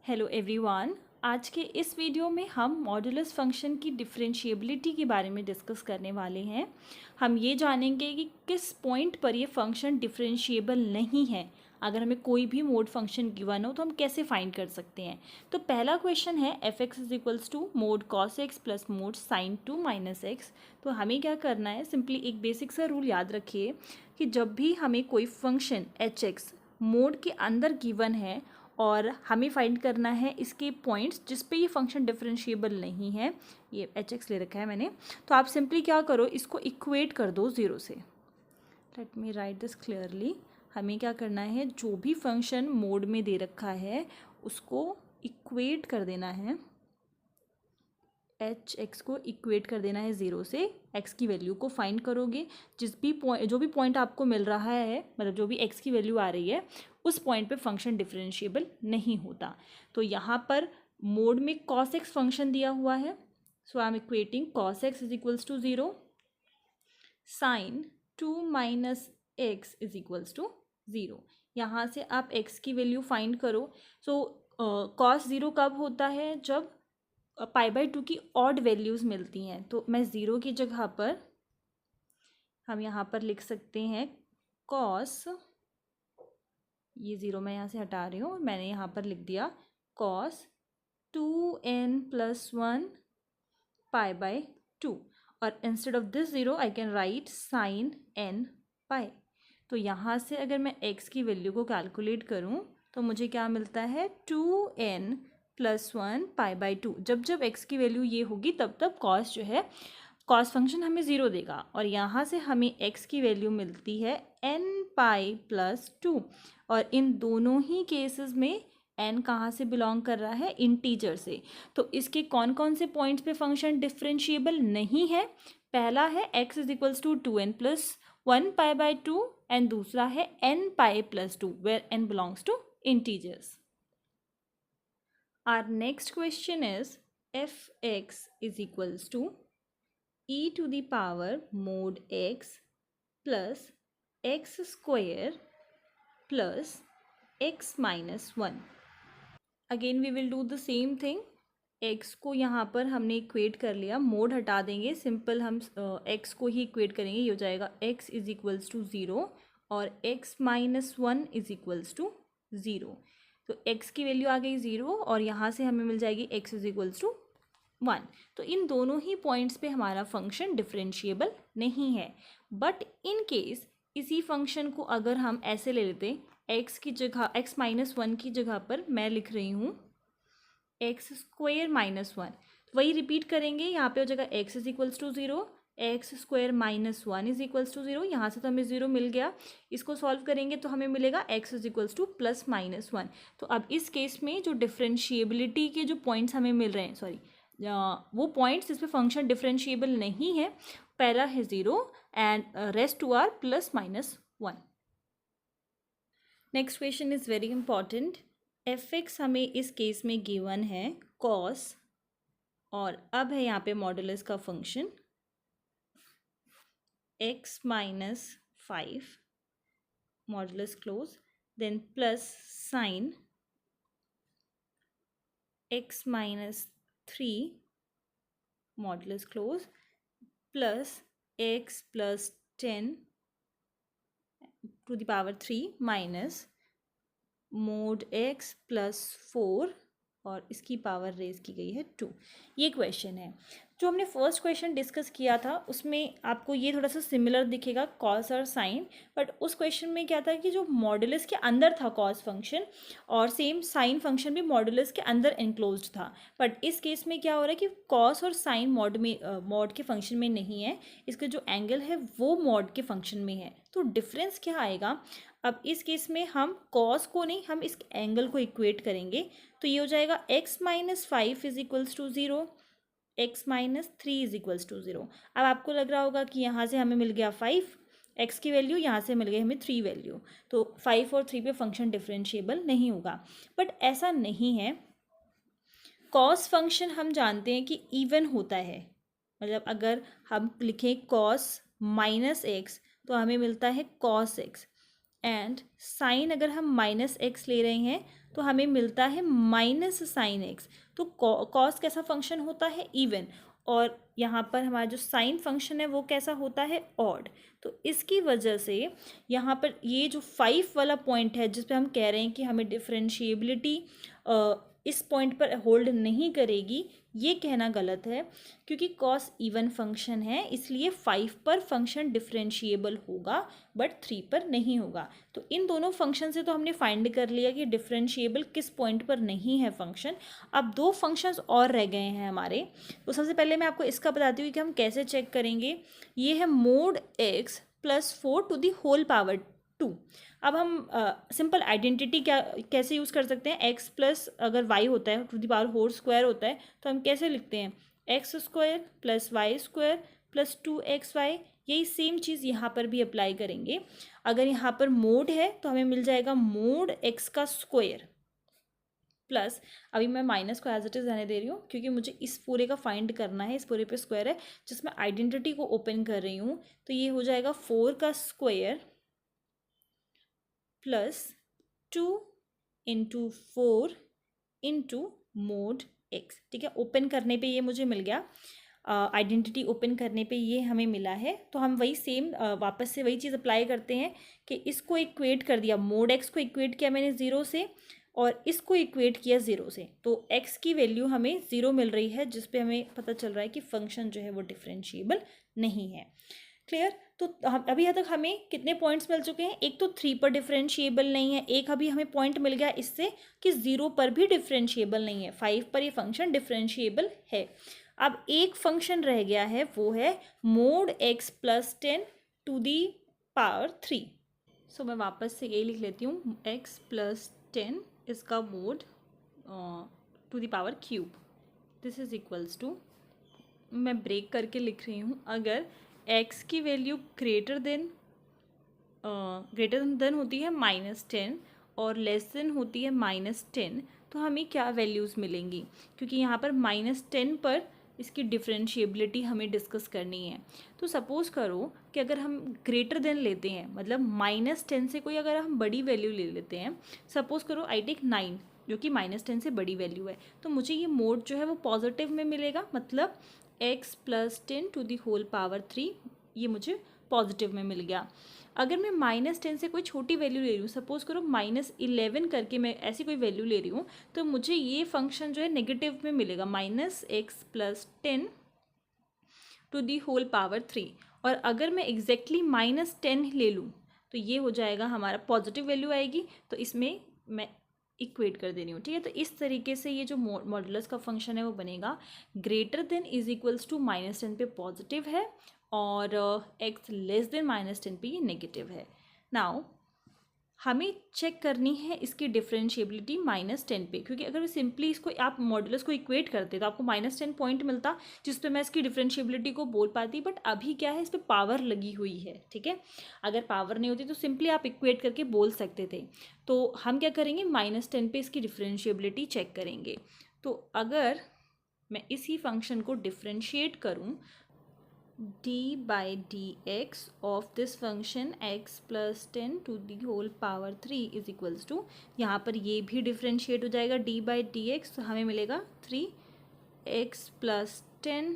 Hello everyone. आज के इस वीडियो में हम मॉडुलस फंक्शन की डिफरेंशिएबिलिटी के बारे में डिस्कस करने वाले हैं। हम ये जानेंगे कि किस पॉइंट पर ये फंक्शन डिफरेंशिएबल नहीं है। अगर हमें कोई भी मोड फंक्शन गिवन हो तो हम कैसे फाइंड कर सकते हैं। तो पहला क्वेश्चन है f x is equals to mod cos x plus mod sine two minus x. तो हमें क्या करना है, सिंपली एक बेसिक सा रूल याद रखिए कि जब भी हमें कोई फंक्शन एच एक्स मोड के अंदर गिवन है और हमें फाइंड करना है इसके पॉइंट्स जिस पे ये फंक्शन डिफरेंशिएबल नहीं है, ये एच एक्स ले रखा है मैंने, तो आप सिंपली क्या करो, इसको इक्वेट कर दो ज़ीरो से। Let me right this clearly. हमें क्या करना है, जो भी फंक्शन मोड में दे रखा है उसको इक्वेट कर देना है, एच एक्स को इक्वेट कर देना है ज़ीरो से। एक्स की वैल्यू को फाइंड करोगे, जो भी पॉइंट आपको मिल रहा है, मतलब जो भी एक्स की वैल्यू आ रही है उस पॉइंट पे फंक्शन डिफरेंशिएबल नहीं होता। तो यहाँ पर मोड में कॉस एक्स फंक्शन दिया हुआ है, so I am equating cos x is equals to zero, sine two minus x is equals to zero. यहाँ से आप एक्स की वैल्यू फाइंड करो। सो कॉस ज़ीरो कब होता है, जब पाई बाई टू की ऑड वैल्यूज़ मिलती हैं। तो मैं ज़ीरो की जगह पर हम यहाँ पर लिख सकते हैं कॉस, ये ज़ीरो मैं यहाँ से हटा रही हूँ और मैंने यहाँ पर लिख दिया cos 2n+1 pi by two, और instead of this zero I can write sine n pi. तो यहाँ से अगर मैं x की वैल्यू को कैलकुलेट करूँ तो मुझे क्या मिलता है, 2n+1 पाई बाई टू। जब जब x की वैल्यू ये होगी तब तब कॉस जो है, कॉस फंक्शन हमें ज़ीरो देगा, और यहाँ से हमें x की वैल्यू मिलती है n पाई प्लस टू। और इन दोनों ही केसेस में n कहाँ से बिलोंग कर रहा है, इंटीजर से। तो इसके कौन कौन से पॉइंट्स पे फंक्शन डिफरेंशिएबल नहीं है, पहला है x is equals to 2n+1 pi by two, and दूसरा है n pi plus two where n belongs to integers. Our next question is fx is equals to e to the power mod x plus x square plus x minus 1. Again we will do the same thing. x को यहाँ पर हमने equate कर लिया, mode हटा देंगे, simple हम x को ही इक्वेट करेंगे। ये हो जाएगा x is equals to zero और x minus one is equals to zero. तो x की वैल्यू आ गई ज़ीरो और यहाँ से हमें मिल जाएगी x is equals to one. तो इन दोनों ही पॉइंट्स पे हमारा फंक्शन डिफरेंशिएबल नहीं है। बट इन केस इसी फंक्शन को अगर हम ऐसे ले लेते, x की जगह, x माइनस वन की जगह पर मैं लिख रही हूँ एक्स स्क्वेयर माइनस वन, वही रिपीट करेंगे। यहाँ पे हो जाएगा x is equals to zero, x square minus one is equals to zero. यहाँ से तो हमें ज़ीरो मिल गया, इसको सॉल्व करेंगे तो हमें मिलेगा x is equals two plus minus one. तो अब इस केस में जो डिफरेंशिएबिलिटी के जो पॉइंट्स हमें मिल रहे हैं, सॉरी वो पॉइंट्स जिसमें फंक्शन डिफरेंशिएबल नहीं है, पहला है zero and rest two are plus minus one. Next question is very important. F x हमें इस केस में गिवन है कॉस, और अब है यहाँ पे मॉडुलस का function x minus five modulus close, then plus sine x minus three modulus close, plus x plus 10 to the power 3 minus mod x plus 4 और इसकी पावर रेज की गई है 2। ये क्वेश्चन है। जो हमने फर्स्ट क्वेश्चन डिस्कस किया था उसमें आपको ये थोड़ा सा सिमिलर दिखेगा, कॉस और साइन, बट उस क्वेश्चन में क्या था कि जो मॉडुलस के अंदर था कॉस फंक्शन, और सेम साइन फंक्शन भी मॉडुलस के अंदर एनक्लोज्ड था। बट इस केस में क्या हो रहा है कि कॉस और साइन मॉड के फंक्शन में नहीं है, इसका जो एंगल है वो मॉड के फंक्शन में है। तो डिफरेंस क्या आएगा, अब इस केस में हम कॉस को नहीं, हम इस एंगल को इक्वेट करेंगे। तो ये हो जाएगा x minus five is equals to zero, x minus three is equals to zero. अब आपको लग रहा होगा कि यहाँ से हमें मिल गया फाइव x की वैल्यू, यहाँ से मिल गई हमें थ्री वैल्यू, तो फाइव और थ्री पे फंक्शन डिफरेंशिएबल नहीं होगा। बट ऐसा नहीं है। कॉस फंक्शन हम जानते हैं कि इवन होता है, मतलब अगर हम लिखें कॉस माइनस एक्स तो हमें मिलता है कॉस एक्स, एंड साइन अगर हम माइनस एक्स ले रहे हैं तो हमें मिलता है माइनस साइन एक्स। तो कॉस कैसा फंक्शन होता है? इवन। और यहाँ पर हमारा जो साइन फंक्शन है वो कैसा होता है? ऑड। तो इसकी वजह से यहाँ पर ये जो 5 वाला पॉइंट है जिस पे हम कह रहे हैं कि हमें डिफरेंशिएबिलिटी इस पॉइंट पर होल्ड नहीं करेगी, ये कहना गलत है, क्योंकि कॉस इवन फंक्शन है इसलिए 5 पर फंक्शन डिफरेंशिएबल होगा बट 3 पर नहीं होगा। तो इन दोनों फंक्शन से तो हमने फाइंड कर लिया कि डिफरेंशिएबल किस पॉइंट पर नहीं है फंक्शन। अब दो फंक्शंस और रह गए हैं हमारे। तो सबसे पहले मैं आपको इसका बताती हूँ कि हम कैसे चेक करेंगे। ये है mod x plus 4 to the whole power 2। अब हम सिंपल आइडेंटिटी क्या कैसे यूज़ कर सकते हैं? x प्लस अगर y होता है to the power whole square होता है तो हम कैसे लिखते हैं? X square plus y square plus 2xy। यही सेम चीज़ यहाँ पर भी अप्लाई करेंगे। अगर यहाँ पर मोड है तो हमें मिल जाएगा मोड x का स्क्वायर प्लस, अभी मैं माइनस को एज इट इज़ रहने दे रही हूँ क्योंकि मुझे इस पूरे का फाइंड करना है। इस पूरे पे स्क्वायर है जिसमें आइडेंटिटी को ओपन कर रही हूँ, तो ये हो जाएगा 4 का square plus 2 into 4 into mode x. ठीक है, ओपन करने पे ये मुझे मिल गया। आइडेंटिटी ओपन करने पे ये हमें मिला है। तो हम वही सेम वापस से वही चीज़ अप्लाई करते हैं कि इसको इक्वेट कर दिया, मोड एक्स को इक्वेट किया मैंने 0 से और इसको इक्वेट किया 0 से। तो x की वैल्यू हमें 0 मिल रही है जिस पे हमें पता चल रहा है कि फंक्शन जो है वो डिफरेंशिएबल नहीं है। क्लियर? तो अभी यहाँ तक हमें कितने पॉइंट्स मिल चुके हैं? एक तो 3 पर डिफरेंशिएबल नहीं है, एक अभी हमें पॉइंट मिल गया इससे कि 0 पर भी डिफरेंशिएबल नहीं है, 5 पर ये फंक्शन डिफरेंशिएबल है। अब एक फंक्शन रह गया है, वो है mod x plus 10 to the power 3। So मैं वापस से यही लिख लेती हूँ, x प्लस 10 इसका mod to the power cube. This is equals to, मैं ब्रेक करके लिख रही हूँ, अगर x की वैल्यू ग्रेटर देन होती है -10 और लेस देन होती है -10, तो हमें क्या वैल्यूज़ मिलेंगी? क्योंकि यहाँ पर -10 पर इसकी डिफरेंशिएबिलिटी हमें डिस्कस करनी है। तो सपोज़ करो कि अगर हम ग्रेटर देन लेते हैं, मतलब -10 से कोई अगर हम बड़ी वैल्यू ले लेते हैं, सपोज़ करो आई टेक 9 जो कि -10 से बड़ी वैल्यू है, तो मुझे ये मोड जो है वो पॉजिटिव में मिलेगा, मतलब x plus 10 to the whole power 3 ये मुझे पॉजिटिव में मिल गया। अगर मैं -10 से कोई छोटी वैल्यू ले रही हूँ, सपोज़ करो -11 करके मैं ऐसी कोई वैल्यू ले रही हूँ, तो मुझे ये फंक्शन जो है नेगेटिव में मिलेगा, -x plus 10 to the whole power 3। और अगर मैं एग्जैक्टली -10 ले लूँ तो ये हो जाएगा हमारा पॉजिटिव वैल्यू आएगी, तो इसमें मैं इक्वेट कर दे रही हूँ। ठीक है, तो इस तरीके से ये जो मॉडुलस का फंक्शन है वो बनेगा, greater than is equals to -10 पे पॉजिटिव है और x लेस देन -10 पे ये नेगेटिव है। नाउ हमें चेक करनी है इसकी डिफरेंशिएबिलिटी -10 पे, क्योंकि अगर सिंपली इसको आप मॉडुलस को इक्वेट करते तो आपको -10 पॉइंट मिलता जिस पे मैं इसकी डिफरेंशिएबिलिटी को बोल पाती, बट अभी क्या है, इस पर पावर लगी हुई है। ठीक है, अगर पावर नहीं होती तो सिंपली आप इक्वेट करके बोल सकते थे। तो हम क्या करेंगे, -10 पे इसकी डिफरेंशिएबिलिटी चेक करेंगे। तो अगर मैं इसी फंक्शन को डिफरेंशिएट करूँ, d by dx of this function x plus 10 to the whole power 3 is equals to, यहाँ पर ये भी डिफ्रेंशिएट हो जाएगा d by dx, तो हमें मिलेगा 3x plus 10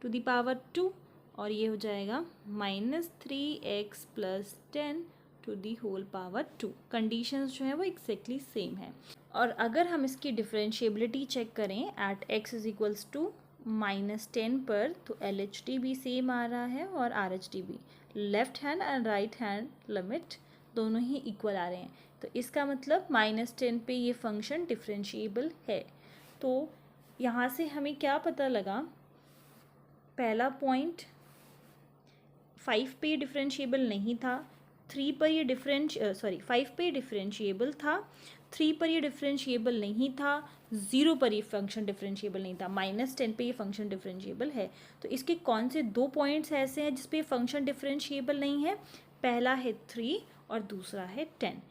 to the power 2 और ये हो जाएगा -3x plus 10 to the whole power 2। Conditions जो है वो एक्जैक्टली सेम है। और अगर हम इसकी डिफरेंशिएबिलिटी चेक करें at x is equals to -10 पर, तो LHT भी सेम आ रहा है और RHT भी, left hand and right hand limit दोनों ही इक्वल आ रहे हैं। तो इसका मतलब -10 पे ये फंक्शन डिफरेंशिएबल है। तो यहाँ से हमें क्या पता लगा, पहला पॉइंट 5 पे ये डिफरेंशिएबल नहीं था, 3 पर ये 5 पे डिफरेंशिएबल था, 3 पर ये डिफरेंशिएबल नहीं था, 0 पर ये फंक्शन डिफरेंशिएबल नहीं था, -10 पे ये फंक्शन डिफरेंशिएबल है। तो इसके कौन से 2 पॉइंट्स ऐसे हैं जिस पे फंक्शन डिफरेंशिएबल नहीं है? पहला है 3 और दूसरा है 10।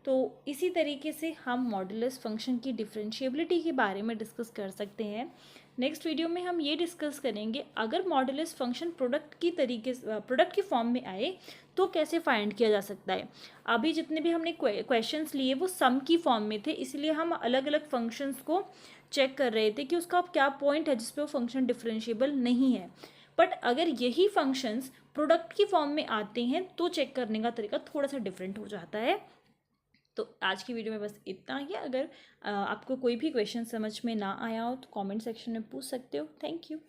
तो इसी तरीके से हम मॉडुलस फंक्शन की डिफरेंशिएबिलिटी के बारे में डिस्कस कर सकते हैं। नेक्स्ट वीडियो में हम ये डिस्कस करेंगे, अगर मॉडुलस फंक्शन प्रोडक्ट की फॉर्म में आए तो कैसे फाइंड किया जा सकता है। अभी जितने भी हमने क्वेश्चंस लिए वो सम की फॉर्म में थे, इसलिए हम अलग अलग फंक्शंस को चेक कर रहे थे कि उसका क्या पॉइंट है जिसपे वो फंक्शन डिफरेंशिएबल नहीं है। बट अगर यही फंक्शंस प्रोडक्ट की फॉर्म में आते हैं तो चेक करने का तरीका थोड़ा सा डिफरेंट हो जाता है। तो आज की वीडियो में बस इतना ही। अगर आपको कोई भी क्वेश्चन समझ में ना आया हो तो कमेंट सेक्शन में पूछ सकते हो। Thank you.